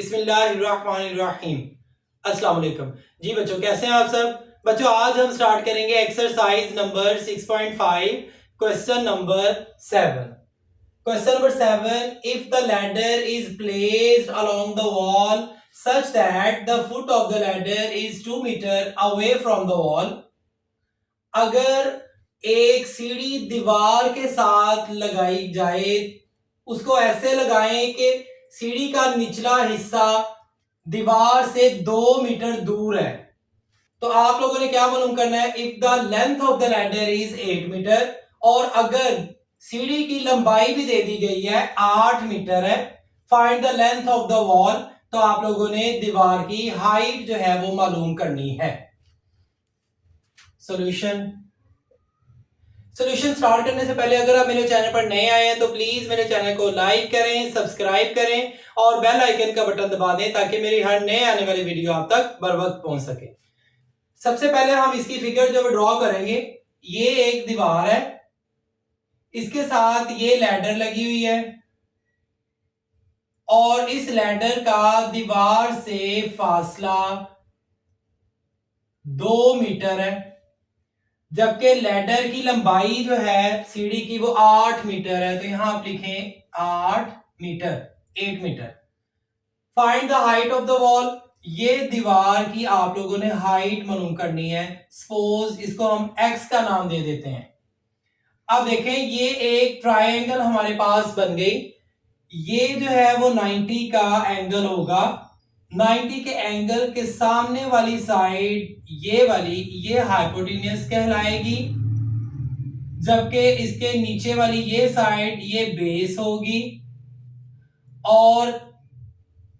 बिस्मिल्लाहिर्रहमानिर्रहीम। अस्सलाम वालेकुम। जी बच्चों, कैसे हैं आप सब? बच्चों, आज हम स्टार्ट करेंगे exercise number 6.5, question number 7। Question number 7, if the ladder is placed along the wall such that the foot of the ladder is 2 metre away from the wall. अगर एक सीढ़ी दीवार के साथ लगाई जाए, उसको ऐसे लगाएं कि सीढ़ी का निचला हिस्सा दीवार से 2 मीटर दूर है, तो आप लोगों ने क्या मालूम करना है? If the length of the ladder is 8 metre, और अगर सीढ़ी की लंबाई भी दे दी गई है 8 मीटर है, find the length of the wall. तो आप लोगों ने दीवार की हाइट जो है वो मालूम करनी है। सॉल्यूशन स्टार्ट करने से पहले अगर आप मेरे चैनल पर नए आए हैं तो प्लीज मेरे चैनल को लाइक करें, सब्सक्राइब करें और बेल आइकन का बटन दबा दें ताकि मेरी हर नए आने वाली वीडियो आप तक बर वक्त पहुंच सके। सबसे पहले हम इसकी फिगर जो ड्रॉ करेंगे, ये एक दीवार है, इसके साथ ये लैडर लगी हुई है और इस लैडर का दीवार से फासला 2 मीटर है, जबकि लैडर की लंबाई जो है सीढ़ी की वो 8 मीटर है। तो यहां आप लिखें 8 metre, 8 metre. Find the height of the wall, ये दीवार की आप लोगों ने हाइट मालूम करनी है। सपोज इसको हम x का नाम दे देते हैं। अब देखें, ये एक ट्रायंगल हमारे पास बन गई। ये जो है वो 90 का एंगल होगा। 90 के एंगल के सामने वाली साइड ये वाली, ये हाइपोटेन्यूस कहलाएगी, जबकि इसके नीचे वाली ये साइड ये बेस होगी, और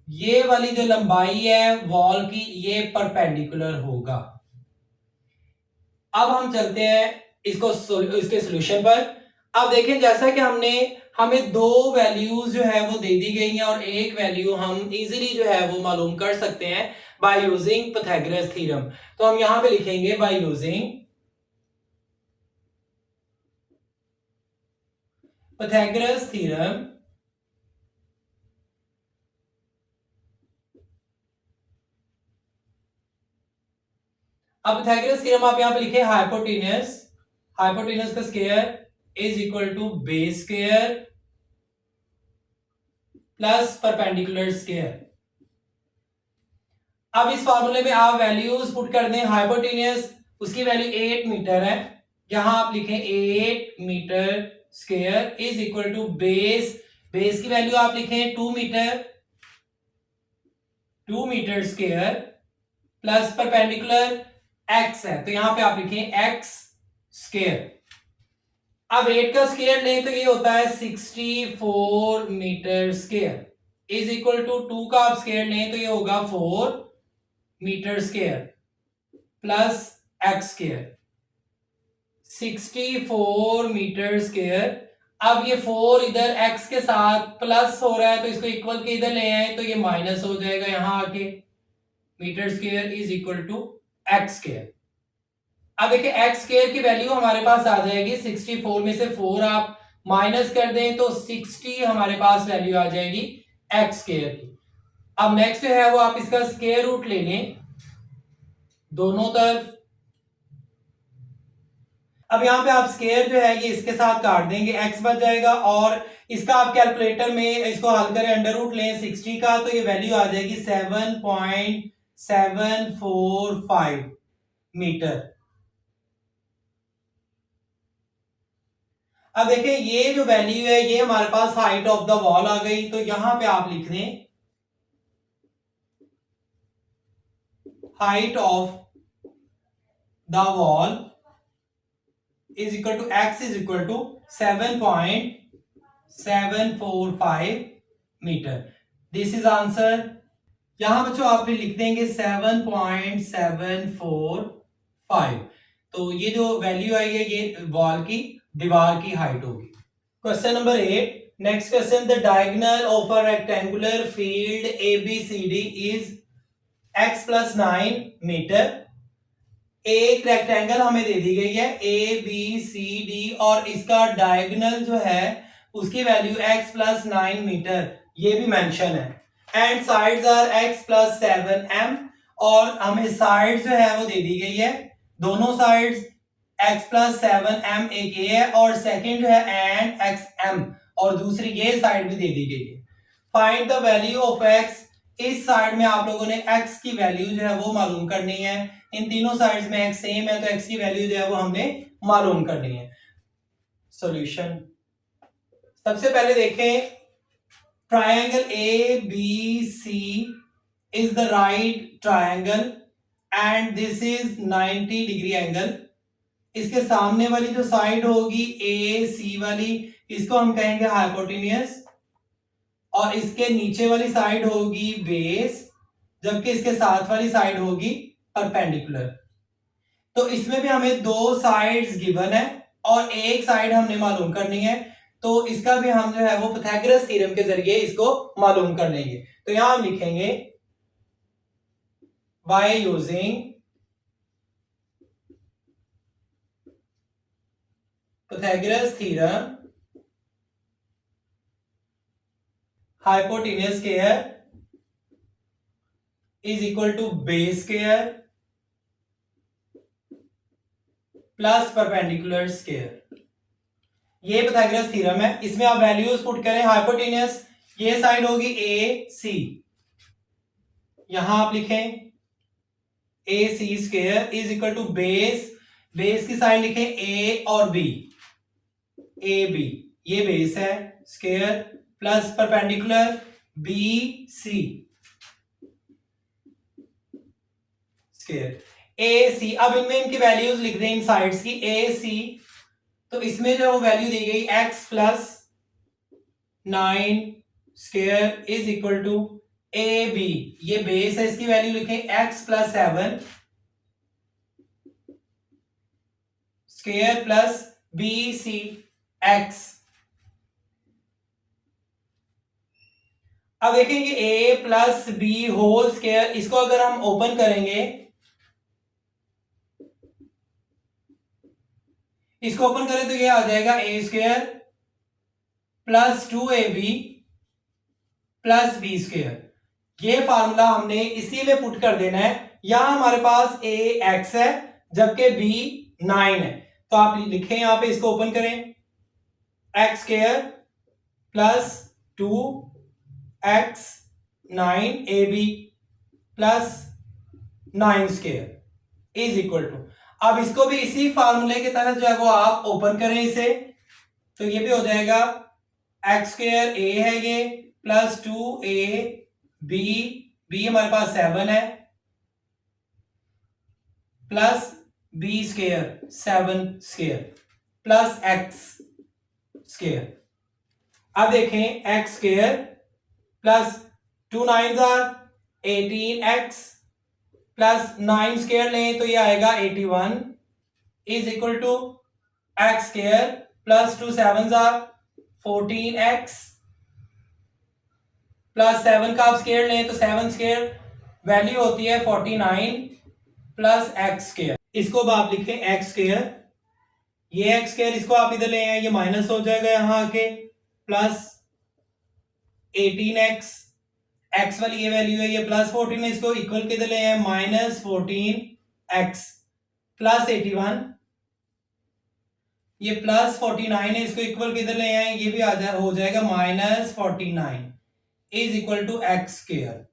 ये वाली जो लंबाई है वॉल की ये परपेंडिकुलर होगा। अब हम चलते हैं इसके सॉल्यूशन पर। अब देखें, जैसा कि हमें दो वैल्यूज जो है वो दे दी गई हैं और एक वैल्यू हम इजीली जो है वो मालूम कर सकते हैं बाय यूजिंग पाइथागोरस थ्योरम। तो हम यहां पे लिखेंगे बाय यूजिंग पाइथागोरस थ्योरम। अब पाइथागोरस थ्योरम आप यहां पे लिखे हाइपोटेन्यूस का square is equal to base square plus perpendicular square. अब इस फार्मूले में आप वैल्यूज पुट कर दें। हाइपोटेन्यूस, उसकी वैल्यू 8 मीटर है, यहां आप लिखें 8 metre square is equal to base की वैल्यू आप लिखें 2 metre square plus perpendicular x है, तो यहां पे आप लिखें x स्क्वायर। अब 8 का स्क्वायर लें तो ये होता है 64 metre square is equal to 2 का आप स्क्वायर लें तो ये होगा 4 metre square plus x square, 64 metre square. अब ये 4 इधर x के साथ प्लस हो रहा है तो इसको इक्वल के इधर ले आए तो ये माइनस हो जाएगा यहां आके। Metre square is equal to x square. अब देखिए x स्क्वायर की वैल्यू हमारे पास आ जाएगी 64 में से 4 आप माइनस कर दें तो 60 हमारे पास वैल्यू आ जाएगी x स्क्वायर की। अब नेक्स्ट है वो आप इसका स्क्वायर रूट ले लें दोनों तरफ। अब यहां पे आप स्क्वायर जो है ये इसके साथ काट देंगे, x बच जाएगा, और इसका आप कैलकुलेटर में इसको हल करें, अंडर रूट लें 60 का तो ये वैल्यू आ जाएगी 7.745 मीटर। अब देखें, ये जो वैल्यू है ये हमारे पास हाइट ऑफ द वॉल आ गई, तो यहां पे आप लिख दें height of the wall is equal to x is equal to 7.745 metre. This is answer. यहां बच्चों आप लिख देंगे 7.745। तो ये जो वैल्यू आई है ये वॉल की, दीवार की हाइट होगी। Question number 8, next question, the diagonal of a rectangular field ABCD is x plus 9 metre. एक रेक्टेंगल हमें दे दी गई है ABCD और इसका डायगोनल जो है उसकी वैल्यू x प्लस 9 मीटर, ये भी मेंशन है। And sides are x plus 7m, और हमें साइड जो है वो दे दी गई है, दोनों साइड्स x प्लस 7m एक ये है, और सेकंड जो है एंड xm, और दूसरी ये साइड भी दे दी गई है। Find the value of x, इस साइड में आप लोगों ने x की वैल्यू जो है वो मालूम करनी है। इन तीनों साइड्स में x सेम है तो x की वैल्यू जो है वो हमने मालूम करनी है। सॉल्यूशन, सबसे पहले देखें, triangle ABC is the right triangle and this is 90 degree angle. इसके सामने वाली जो साइड होगी AC वाली, इसको हम कहेंगे हाइपोटेन्यूस, और इसके नीचे वाली साइड होगी बेस, जबकि इसके साथ वाली साइड होगी परपेंडिकुलर। तो इसमें भी हमें दो साइड्स गिवन है और एक साइड हमने मालूम करनी है, तो इसका भी हम जो है वो पाइथागोरस थ्योरम के जरिए इसको मालूम कर लेंगे। तो यहां हम लिखेंगे by using Pythagoras theorem, hypotenuse square is equal to base square plus perpendicular square. ये पाइथागोरस थ्योरम है। इसमें आप वैल्यूज पुट करें, हाइपोटेन्यूस ये साइड होगी AC, यहां आप लिखें AC square is equal to base, base की साइड लिखें A और B, AB ये बेस है square, plus perpendicular BC square. AC, अब इनमें इनकी वैल्यूज लिख दें इन साइड्स की। AC, तो इसमें जो वैल्यू दी गई x plus 9 square is equal to AB, ये बेस है, इसकी वैल्यू लिखें x plus 7 square plus BC x। अब देखेंगे a plus b whole square, इसको अगर हम ओपन करेंगे, इसको ओपन करें तो ये आ जाएगा a square plus 2ab plus b square. ये फार्मूला हमने इसी में पुट कर देना है। यहां हमारे पास a x है जबकि b 9 है, तो आप लिखें यहां पे, इसको ओपन करें, x square plus 2x 9ab plus 9 square is equal to, अब इसको भी इसी फार्मूले के तहत जो है वो आप ओपन करें इसे, तो ये भी हो जाएगा x स्क्वायर a है ये प्लस 2ab, b हमारे पास 7 है, plus b square 7 square plus x square. अब देखें x square plus 2 9 18x plus 9 square लें तो ये आएगा 81 is equal to x square plus 2 7 14x plus 7 का आप स्क्वायर लें तो 7 स्क्वायर वैल्यू होती है 49 प्लस x स्क्वायर। इसको अब आप लिखें x स्क्वायर, ये x स्क्वायर इसको आप इधर ले आए, ये माइनस हो जाएगा यहां आके, प्लस 18x, x वाली ये वैल्यू है, ये प्लस 14 है, इसको इक्वल किधर ले आए, माइनस 14x प्लस 81, ये प्लस 49 है, इसको इक्वल किधर ले आए, ये भी हो जाएगा minus 49 is equal to x square.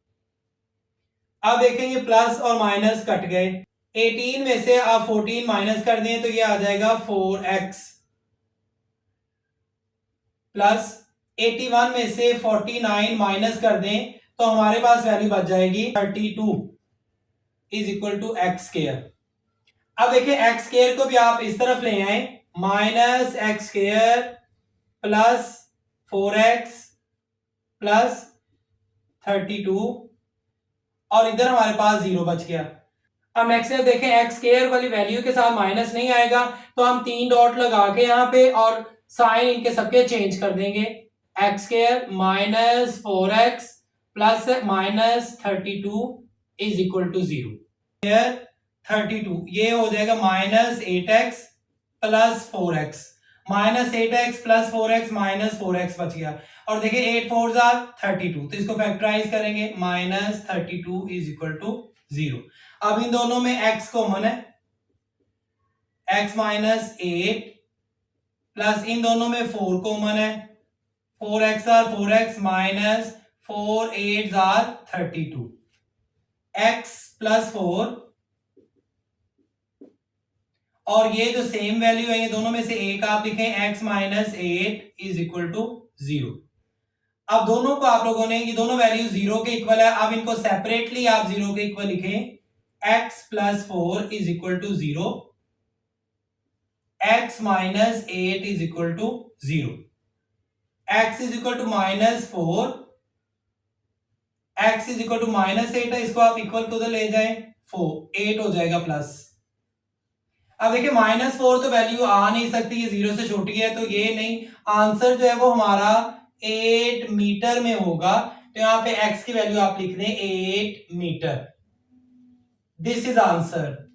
अब देखेंगे प्लस और माइनस कट गए, 18 में से आप 14 माइनस कर दें तो ये आ जाएगा 4x प्लस 81 में से 49 माइनस कर दें तो हमारे पास वैल्यू बच जाएगी 32 is equal to x square. अब देखिए एक्स स्क्वायर को भी आप इस तरफ ले आए, minus x square plus 4x plus 32 और इधर हमारे पास 0 बच गया। अब नेक्स्ट स्टेप देखें, एक्स स्क्वायर वाली वैल्यू के साथ माइनस नहीं आएगा तो हम 3 डॉट लगा के यहां पे और साइन इनके सबके चेंज कर देंगे, x square minus 4x plus minus 32 is equal to 0। 32 ये हो जाएगा minus 8x plus 4x, minus 8x plus 4x minus 4x बच गया। और देखिए 8 4 जार 32, तो इसको फैक्टराइज करेंगे, -32 इज इक्वल टू 0। अब इन दोनों में x कॉमन है, x माइनस 8 प्लस इन दोनों में 4 कॉमन है, 4x or 4x minus 4 8 or 32, x plus 4 और ये जो सेम वैल्यू है ये दोनों में से एक आप लिखें, x minus 8 is equal to 0। अब दोनों को आप लोगों ने, ये दोनों वैल्यू 0 के इक्वल है, अब इनको सेपरेटली आप 0 के इक्वल लिखें, x plus 4 is equal to 0, x minus 8 is equal to 0, x is equal to -4, x is equal to -8 है, इसको आप इक्वल टू ले जाएं 8 हो जाएगा प्लस। अब देखिए -4 तो वैल्यू आ नहीं सकती, ये 0 से छोटी है, तो ये नहीं, आंसर जो है वो हमारा 8 मीटर में होगा, तो यहाँ पे x की वैल्यू आप लिख दें 8 मीटर। This is answer.